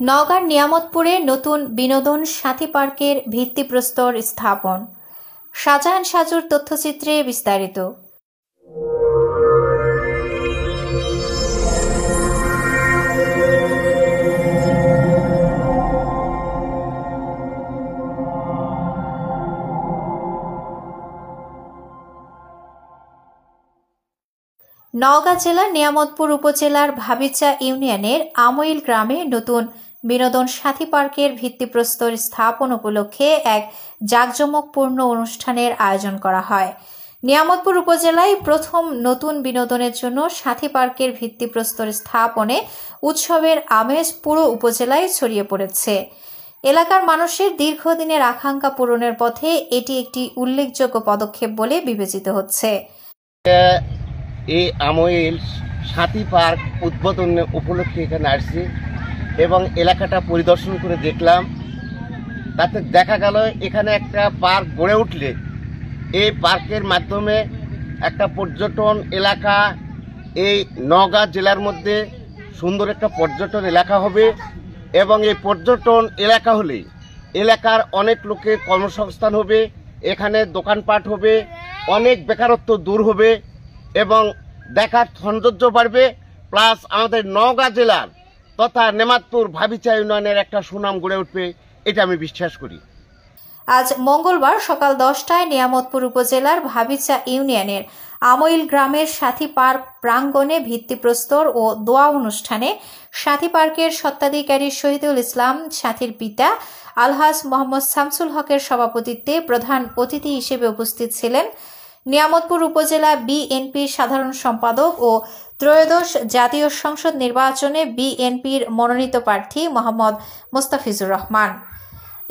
নওগাঁর নিয়ামতপুরে নতুন বিনোদন সাথী পার্কের ভিত্তিপ্রস্তর স্থাপন। শাহজাহান সাজুর তথ্যচিত্রে বিস্তারিত। নওগাঁ জেলার নিয়ামতপুর উপজেলার ভাবিচা ইউনিয়নের আমইল গ্রামে নতুন বিনোদন সাথী পার্কের ভিত্তিপ্রস্তর স্থাপন উপলক্ষে এক জাঁকজমকপূর্ণ অনুষ্ঠানের আয়োজন করা হয়। নিয়ামতপুর উপজেলায় প্রথম নতুন বিনোদনের জন্য সাথী পার্কের ভিত্তিপ্রস্তর স্থাপনে উৎসবের আমেজ পুরো উপজেলায় ছড়িয়ে পড়েছে। এলাকার মানুষের দীর্ঘদিনের আকাঙ্ক্ষা পূরণের পথে এটি একটি উল্লেখযোগ্য পদক্ষেপ বলে বিবেচিত হচ্ছে। এই আমইল সাথী পার্ক উদ্বোধন উপলক্ষে এখানে আসছি এবং এলাকাটা পরিদর্শন করে দেখলাম। তাতে দেখা গেল এখানে একটা পার্ক গড়ে উঠলে এই পার্কের মাধ্যমে একটা পর্যটন এলাকা এই নওগাঁ জেলার মধ্যে সুন্দর একটা পর্যটন এলাকা হবে এবং এই পর্যটন এলাকা হলে এলাকার অনেক লোকের কর্মসংস্থান হবে, এখানে দোকানপাট হবে, অনেক বেকারত্ব দূর হবে এবং দেখার সৌন্দর্য বাড়বে, প্লাস আমাদের নওগাঁ জেলার তথা নিয়ামতপুর ভাবিচা ইউনিয়নের একটা সুনাম গড়ে উঠবে, এটা আমি বিশ্বাস করি। আজ মঙ্গলবার সকাল 10টায় নিয়ামতপুর উপজেলার ভাবিচা ইউনিয়নের আমইল গ্রামের সাথী পার্ক প্রাঙ্গণে ভিত্তিপ্রস্তর ও দোয়া অনুষ্ঠানে সাথী পার্কের স্বত্বাধিকারী শহীদুল ইসলাম সাথীর পিতা আলহাজ মোহাম্মদ শামসুল হকের সভাপতিত্বে প্রধান অতিথি হিসেবে উপস্থিত ছিলেন নিয়ামতপুর উপজেলা বিএনপির সাধারণ সম্পাদক ও ত্রয়োদশ জাতীয় সংসদ নির্বাচনে বিএনপির মনোনীত প্রার্থী মোহাম্মদ মোস্তাফিজুর রহমান।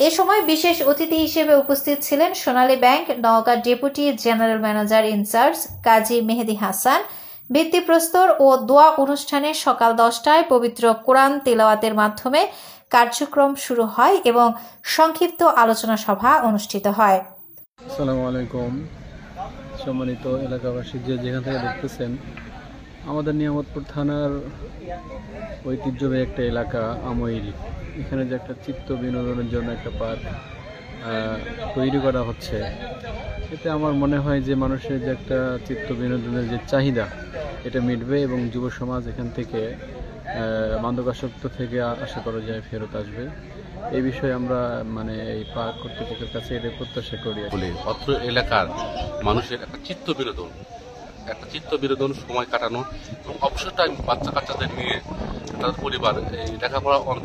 এ সময় বিশেষ অতিথি হিসেবে উপস্থিত ছিলেন Sonali Bank Naogaon deputy general manager incharge Kazi Mehedi Hasan. ভিত্তিপ্রস্তর ও দোয়া অনুষ্ঠানে সকাল 10টায় পবিত্র কোরআন তিলাওয়াতের মাধ্যমে কার্যক্রম শুরু হয় এবং সংক্ষিপ্ত আলোচনা সভা অনুষ্ঠিত হয়। আসসালামু আলাইকুম। সম্মানিত এলাকাবাসী, যেখান থেকে দেখতেছেন, আমাদের নিয়ামতপুর থানার ঐতিহ্যবাহী একটা এলাকা আমইল, এখানে যে একটা চিত্ত বিনোদনের জন্য একটা পার্ক তৈরি করা হচ্ছে, এতে আমার মনে হয় যে মানুষের যে একটা চিত্ত বিনোদনের যে চাহিদা এটা মিটবে এবং যুব সমাজ এখান থেকে মাদকাসক্ত থেকে আশা করা যায় ফেরত আসবে। এই বিষয়ে আমরা এই পার্ক কর্তৃপক্ষের কাছে এটা প্রত্যাশা করি। অত্র এলাকার মানুষের একটা চিত্ত বিনোদন সময় কাটানো এবং অবসর টাইম বাচ্চা কাচ্চাদের নিয়ে তাদের পরিবার এই লেখাপড়া অনেক